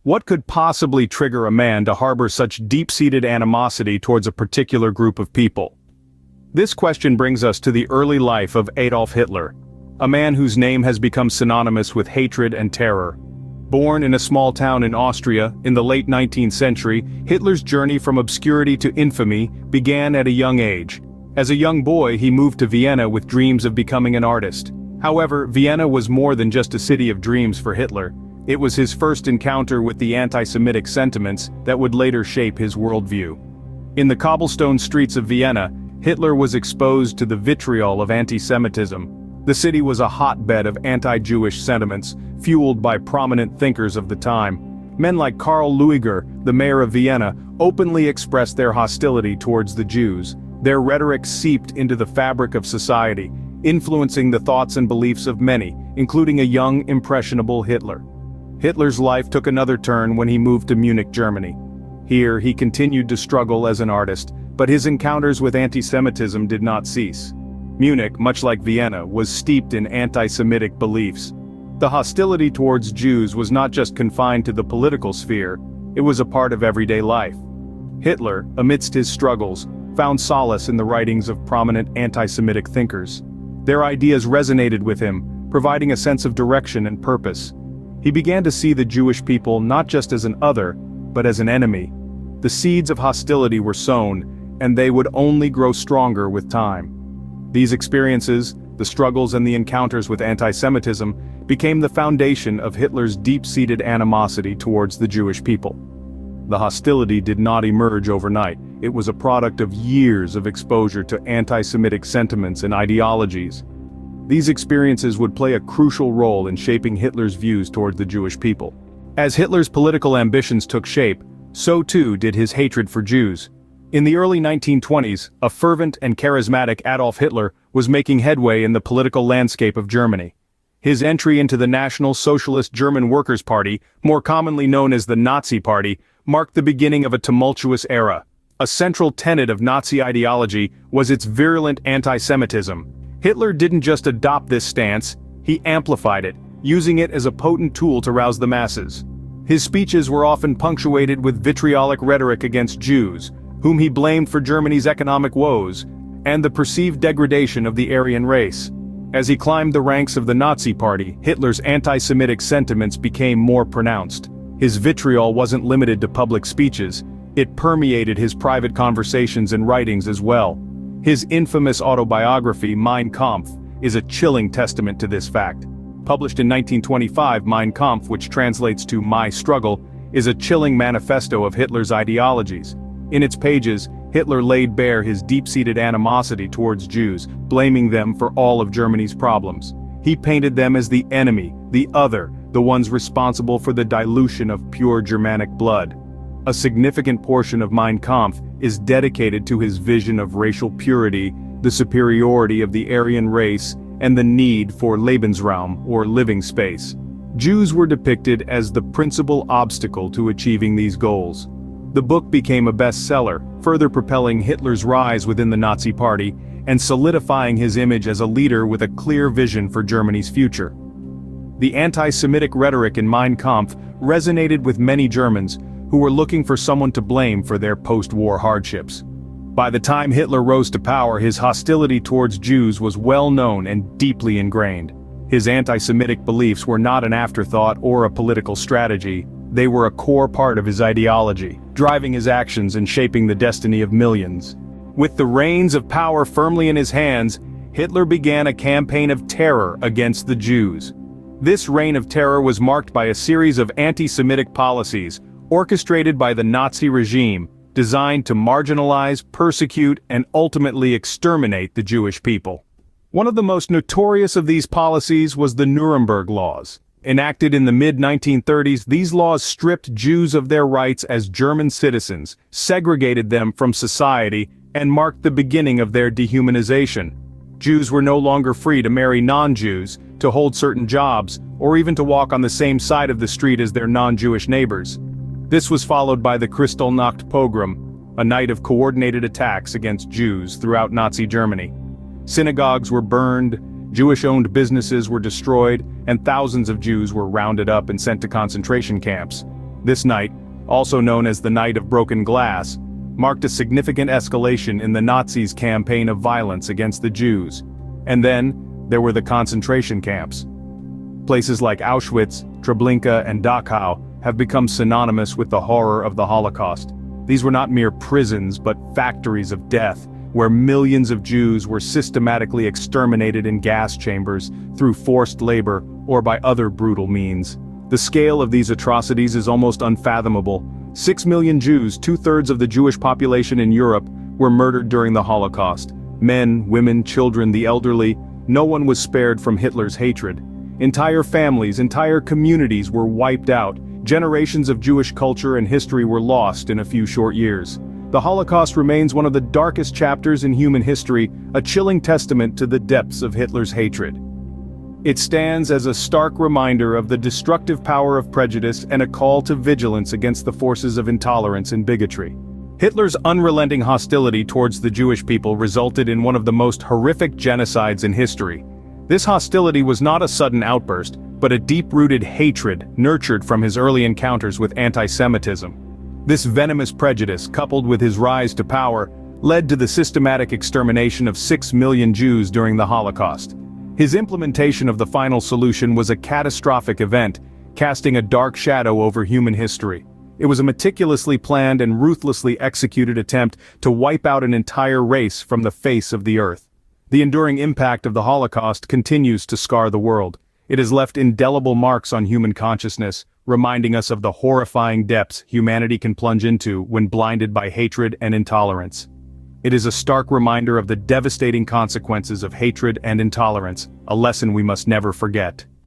What could possibly trigger a man to harbor such deep-seated animosity towards a particular group of people? This question brings us to the early life of Adolf Hitler, a man whose name has become synonymous with hatred and terror. Born in a small town in Austria in the late 19th century, Hitler's journey from obscurity to infamy began at a young age. As a young boy, he moved to Vienna with dreams of becoming an artist. However, Vienna was more than just a city of dreams for Hitler. It was his first encounter with the anti-Semitic sentiments that would later shape his worldview. In the cobblestone streets of Vienna, Hitler was exposed to the vitriol of anti-Semitism. The city was a hotbed of anti-Jewish sentiments, fueled by prominent thinkers of the time. Men like Karl Lueger, the mayor of Vienna, openly expressed their hostility towards the Jews. Their rhetoric seeped into the fabric of society, influencing the thoughts and beliefs of many, including a young, impressionable Hitler. Hitler's life took another turn when he moved to Munich, Germany. Here, he continued to struggle as an artist, but his encounters with anti-Semitism did not cease. Munich, much like Vienna, was steeped in anti-Semitic beliefs. The hostility towards Jews was not just confined to the political sphere, it was a part of everyday life. Hitler, amidst his struggles, found solace in the writings of prominent anti-Semitic thinkers. Their ideas resonated with him, providing a sense of direction and purpose. He began to see the Jewish people not just as an other, but as an enemy. The seeds of hostility were sown, and they would only grow stronger with time. These experiences, the struggles and the encounters with anti-Semitism, became the foundation of Hitler's deep-seated animosity towards the Jewish people. The hostility did not emerge overnight. It was a product of years of exposure to anti-Semitic sentiments and ideologies. These experiences would play a crucial role in shaping Hitler's views toward the Jewish people. As Hitler's political ambitions took shape, so too did his hatred for Jews. In the early 1920s, a fervent and charismatic Adolf Hitler was making headway in the political landscape of Germany. His entry into the National Socialist German Workers' Party, more commonly known as the Nazi Party, marked the beginning of a tumultuous era. A central tenet of Nazi ideology was its virulent anti-Semitism. Hitler didn't just adopt this stance, he amplified it, using it as a potent tool to rouse the masses. His speeches were often punctuated with vitriolic rhetoric against Jews, whom he blamed for Germany's economic woes, and the perceived degradation of the Aryan race. As he climbed the ranks of the Nazi Party, Hitler's anti-Semitic sentiments became more pronounced. His vitriol wasn't limited to public speeches, it permeated his private conversations and writings as well. His infamous autobiography, Mein Kampf, is a chilling testament to this fact. Published in 1925, Mein Kampf, which translates to My Struggle, is a chilling manifesto of Hitler's ideologies. In its pages, Hitler laid bare his deep-seated animosity towards Jews, blaming them for all of Germany's problems. He painted them as the enemy, the other, the ones responsible for the dilution of pure Germanic blood. A significant portion of Mein Kampf is dedicated to his vision of racial purity, the superiority of the Aryan race, and the need for Lebensraum, or living space. Jews were depicted as the principal obstacle to achieving these goals. The book became a bestseller, further propelling Hitler's rise within the Nazi Party, and solidifying his image as a leader with a clear vision for Germany's future. The anti-Semitic rhetoric in Mein Kampf resonated with many Germans, who were looking for someone to blame for their post-war hardships. By the time Hitler rose to power, his hostility towards Jews was well known and deeply ingrained. His anti-Semitic beliefs were not an afterthought or a political strategy, they were a core part of his ideology, driving his actions and shaping the destiny of millions. With the reins of power firmly in his hands, Hitler began a campaign of terror against the Jews. This reign of terror was marked by a series of anti-Semitic policies, orchestrated by the Nazi regime, designed to marginalize, persecute, and ultimately exterminate the Jewish people. One of the most notorious of these policies was the Nuremberg Laws. Enacted in the mid-1930s, these laws stripped Jews of their rights as German citizens, segregated them from society, and marked the beginning of their dehumanization. Jews were no longer free to marry non-Jews, to hold certain jobs, or even to walk on the same side of the street as their non-Jewish neighbors. This was followed by the Kristallnacht pogrom, a night of coordinated attacks against Jews throughout Nazi Germany. Synagogues were burned, Jewish-owned businesses were destroyed, and thousands of Jews were rounded up and sent to concentration camps. This night, also known as the Night of Broken Glass, marked a significant escalation in the Nazis' campaign of violence against the Jews. And then, there were the concentration camps. Places like Auschwitz, Treblinka, and Dachau have become synonymous with the horror of the Holocaust. These were not mere prisons but factories of death, where millions of Jews were systematically exterminated in gas chambers, through forced labor, or by other brutal means. The scale of these atrocities is almost unfathomable. 6 million Jews, 2/3 of the Jewish population in Europe, were murdered during the Holocaust. Men, women, children, the elderly, no one was spared from Hitler's hatred. Entire families, entire communities were wiped out. Generations of Jewish culture and history were lost in a few short years. The Holocaust remains one of the darkest chapters in human history, a chilling testament to the depths of Hitler's hatred. It stands as a stark reminder of the destructive power of prejudice and a call to vigilance against the forces of intolerance and bigotry. Hitler's unrelenting hostility towards the Jewish people resulted in one of the most horrific genocides in history. This hostility was not a sudden outburst, but a deep-rooted hatred nurtured from his early encounters with anti-Semitism. This venomous prejudice, coupled with his rise to power, led to the systematic extermination of 6 million Jews during the Holocaust. His implementation of the final solution was a catastrophic event, casting a dark shadow over human history. It was a meticulously planned and ruthlessly executed attempt to wipe out an entire race from the face of the earth. The enduring impact of the Holocaust continues to scar the world. It has left indelible marks on human consciousness, reminding us of the horrifying depths humanity can plunge into when blinded by hatred and intolerance. It is a stark reminder of the devastating consequences of hatred and intolerance, a lesson we must never forget.